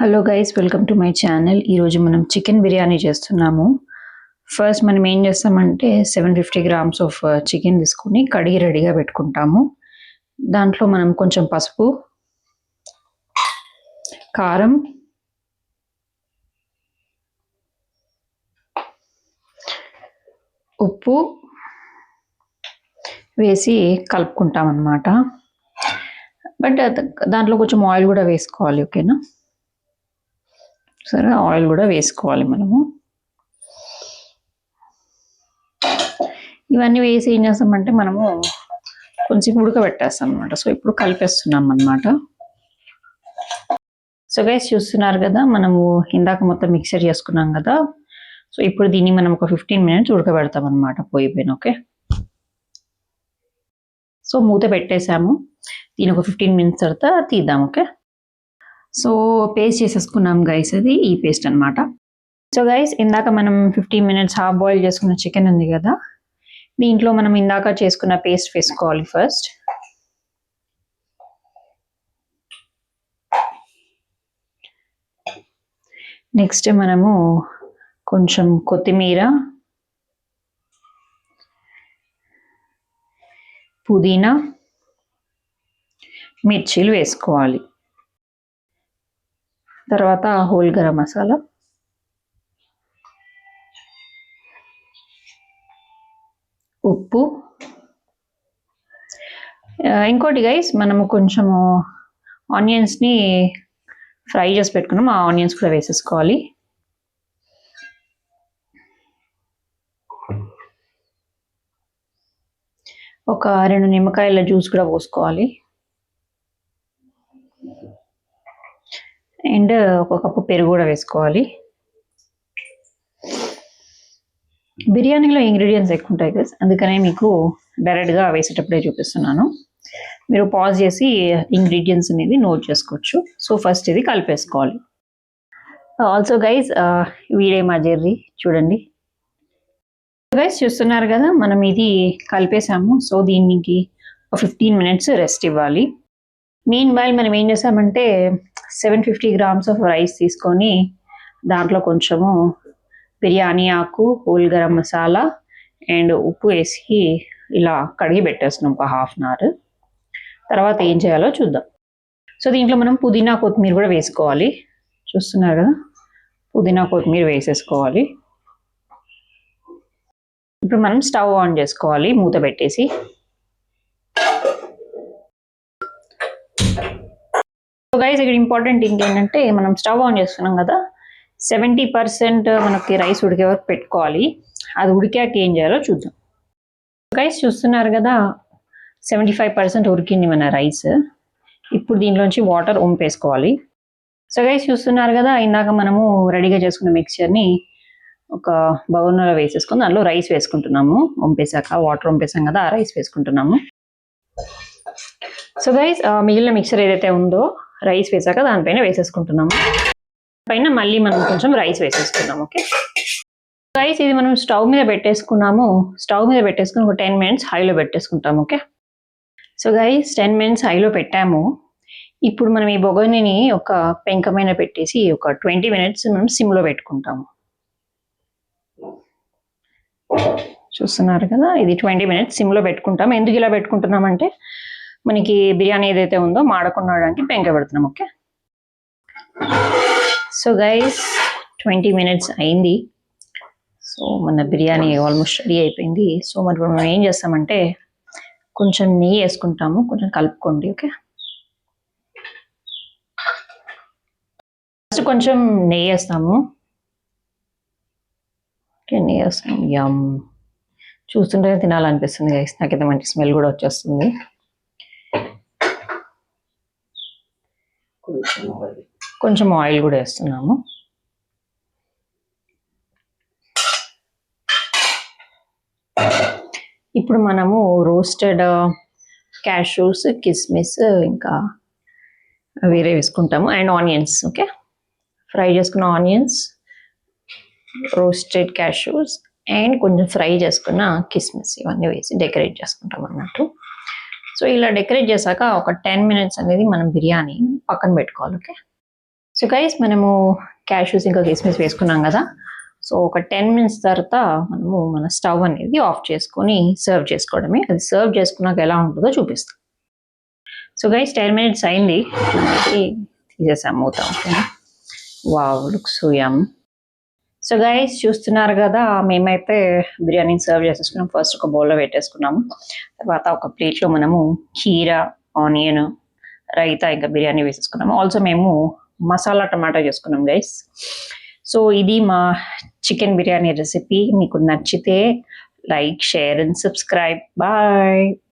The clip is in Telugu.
Hello guys, welcome to my channel. ఈరోజు మనం చికెన్ బిర్యానీ చేస్తున్నాము. ఫస్ట్ మనం ఏం చేస్తామంటే 750 గ్రామ్స్ ఆఫ్ చికెన్ తీసుకుని కడిగి రెడీగా పెట్టుకుంటాము. దాంట్లో మనం కొంచెం పసుపు, కారం, ఉప్పు వేసి కలుపుకుంటాం అన్నమాట. బట్ దాంట్లో కొంచెం ఆయిల్ కూడా వేసుకోవాలి, ఓకేనా? సరే, ఆయిల్ కూడా వేసుకోవాలి మనము. ఇవన్నీ వేసి ఏం చేస్తామంటే మనము కొంచెం ఉడకబెట్టేస్తాం అనమాట. సో ఇప్పుడు కలిపేస్తున్నాం అనమాట. సో గైస్, చూస్తున్నారు కదా, మనము ఇందాక మొత్తం మిక్సర్ చేసుకున్నాం కదా. సో ఇప్పుడు దీన్ని మనం ఒక 15 minutes ఉడకబెడతాం అనమాట పొయ్యి పైన. ఓకే, సో మూత పెట్టేసాము. దీని ఒక 15 minutes తర్వాత తీద్దాం. ఓకే, సో పేస్ట్ చేసేసుకున్నాం గైస్, అది ఈ పేస్ట్ అనమాట. సో గైస్, ఇందాక మనం 15 minutes హాఫ్ బాయిల్ చేసుకున్న చికెన్ ఉంది కదా, దీంట్లో మనం ఇందాక చేసుకున్న పేస్ట్ వేసుకోవాలి ఫస్ట్. నెక్స్ట్ మనము కొంచెం కొత్తిమీర, పుదీనా, మిర్చీలు వేసుకోవాలి. తర్వాత హోల్ గరం మసాలా, ఉప్పు. ఇంకోటి గైస్, మనము కొంచెము ఆనియన్స్ని ఫ్రై చేసి పెట్టుకున్నాం, ఆ ఆనియన్స్ కూడా వేసేసుకోవాలి. ఒక 2 నిమ్మకాయల జ్యూస్ కూడా పోసుకోవాలి. అండ్ ఒక కప్పు పెరుగు కూడా వేసుకోవాలి. బిర్యానీలో ఇంగ్రీడియంట్స్ ఎక్కువ ఉంటాయి కదా, అందుకనే మీకు డైరెక్ట్గా వేసేటప్పుడే చూపిస్తున్నాను. మీరు పాజ్ చేసి ఇంగ్రీడియంట్స్ అనేది నోట్ చేసుకోవచ్చు. సో ఫస్ట్ ఇది కలిపేసుకోవాలి. ఆల్సో గైస్, వీడే మా జెర్రీ, చూడండి గైస్, చూస్తున్నారు కదా, మనం ఇది కలిపేసాము. సో దీనికి 15 minutes రెస్ట్ ఇవ్వాలి. మీన్ వైల్ మనం ఏం చేసామంటే 750 grams ఆఫ్ రైస్ తీసుకొని దాంట్లో కొంచెము బిర్యానీ ఆకు, హోల్ గరం మసాలా అండ్ ఉప్పు వేసి ఇలా కడిగి పెట్టేస్తున్నాం ఒక 1/2 hour. తర్వాత ఏం చేయాలో చూద్దాం. సో దీంట్లో మనం పుదీనా, కొత్తిమీర కూడా వేసుకోవాలి. చూస్తున్నారు కదా, పుదీనా, కొత్తిమీర వేసేసుకోవాలి. ఇప్పుడు మనం స్టవ్ ఆన్ చేసుకోవాలి, మూత పెట్టేసి. సో గైస్, ఇక్కడ ఇంపార్టెంట్ థింగ్ ఏంటంటే మనం స్టవ్ ఆన్ చేస్తున్నాం కదా, 70% మనకి రైస్ ఉడికే వరకు పెట్టుకోవాలి. అది ఉడికాక ఏం చేయాలో చూద్దాం. గైస్, చూస్తున్నారు కదా, 75% ఉడికింది మన రైస్. ఇప్పుడు దీంట్లోంచి వాటర్ వంపేసుకోవాలి. సో గైస్, చూస్తున్నారు కదా, ఇందాక మనము రెడీగా చేసుకున్న మిక్చర్ని ఒక బౌల్లో వేసేసుకొని దాంట్లో రైస్ వేసుకుంటున్నాము. వంపేసాక వాటర్ వంపేసాం కదా, ఆ రైస్ వేసుకుంటున్నాము. సో గైస్, మిగిలిన మిక్చర్ ఏదైతే ఉందో రైస్ వేసాక దానిపైన వేసేసుకుంటున్నాము. పైన మళ్ళీ మనం కొంచెం రైస్ వేసేసుకున్నాము. ఓకే గైస్, ఇది మనం స్టవ్ మీద పెట్టేసుకున్నాము. స్టవ్ మీద పెట్టేసుకుని ఒక 10 minutes హైలో పెట్టేసుకుంటాము. ఓకే, సో గైస్, 10 minutes హైలో పెట్టాము. ఇప్పుడు మనం ఈ బొగనిని ఒక పెంక మీద పెట్టేసి ఒక 20 minutes మనం సిమ్లో పెట్టుకుంటాము. చూస్తున్నారు కదా, ఇది 20 minutes సిమ్లో పెట్టుకుంటాం. ఎందుకు ఇలా పెట్టుకుంటున్నామంటే మనకి బిర్యానీ ఏదైతే ఉందో మాడకుండా పెంక పెడుతున్నాం. ఓకే, సో గైస్, 20 minutes అయింది. సో మన బిర్యానీ ఆల్మోస్ట్ రెడీ అయిపోయింది. సో మరి మనం ఏం చేస్తామంటే కొంచెం నెయ్యి వేసుకుంటాము, కొంచెం కలుపుకోండి. ఓకే, ఫస్ట్ కొంచెం నెయ్యి వేస్తాము. ఓకే, నెయ్యి వేస్తాము. యమ్, చూస్తుంటే తినాలనిపిస్తుంది గైస్, నాకైతే మంచి స్మెల్ కూడా వచ్చేస్తుంది. కొంచెం ఆయిల్ కూడా వేస్తున్నాము. ఇప్పుడు మనము రోస్టెడ్ క్యాష్యూస్, కిస్మిస్ ఇంకా వేరే వేసుకుంటాము. And onions. ఓకే, ఫ్రై చేసుకున్న ఆనియన్స్, రోస్టెడ్ క్యాష్యూస్ అండ్ కొంచెం ఫ్రై చేసుకున్న కిస్మిస్, ఇవన్నీ వేసి డెకరేట్ చేసుకుంటాం అన్నట్టు. సో ఇలా డెకరేట్ చేశాక ఒక 10 minutes అనేది మనం బిర్యానీ పక్కన పెట్టుకోవాలి. ఓకే, సో గైస్ మనము క్యాష్యూస్ ఇంకా కిస్మిస్ వేసుకున్నాం కదా. సో ఒక 10 మినిట్స్ తర్వాత మనము మన స్టవ్ అనేది ఆఫ్ చేసుకొని సర్వ్ చేసుకోవడమే. అది సర్వ్ చేసుకున్నాక ఎలా ఉంటుందో చూపిస్తాం. సో గైస్ 10 మినిట్స్ అయింది, తీసేసాం మూత. ఓకేనా, wow looks so um. So guys చూస్తున్నారు కదా, మేమైతే బిర్యానీని సర్వ్ చేసేసుకున్నాం. ఫస్ట్ ఒక బౌల్లో పెట్టేసుకున్నాము. తర్వాత ఒక ప్లేట్లో మనము కీరా, ఆనియన్, రైతా ఇంకా బిర్యానీ వేసేసుకున్నాము. ఆల్సో మేము మసాలా టమాటా చేసుకున్నాం గైస్. సో ఇది మా చికెన్ బిర్యానీ రెసిపీ. మీకు నచ్చితే like, share and subscribe. Bye.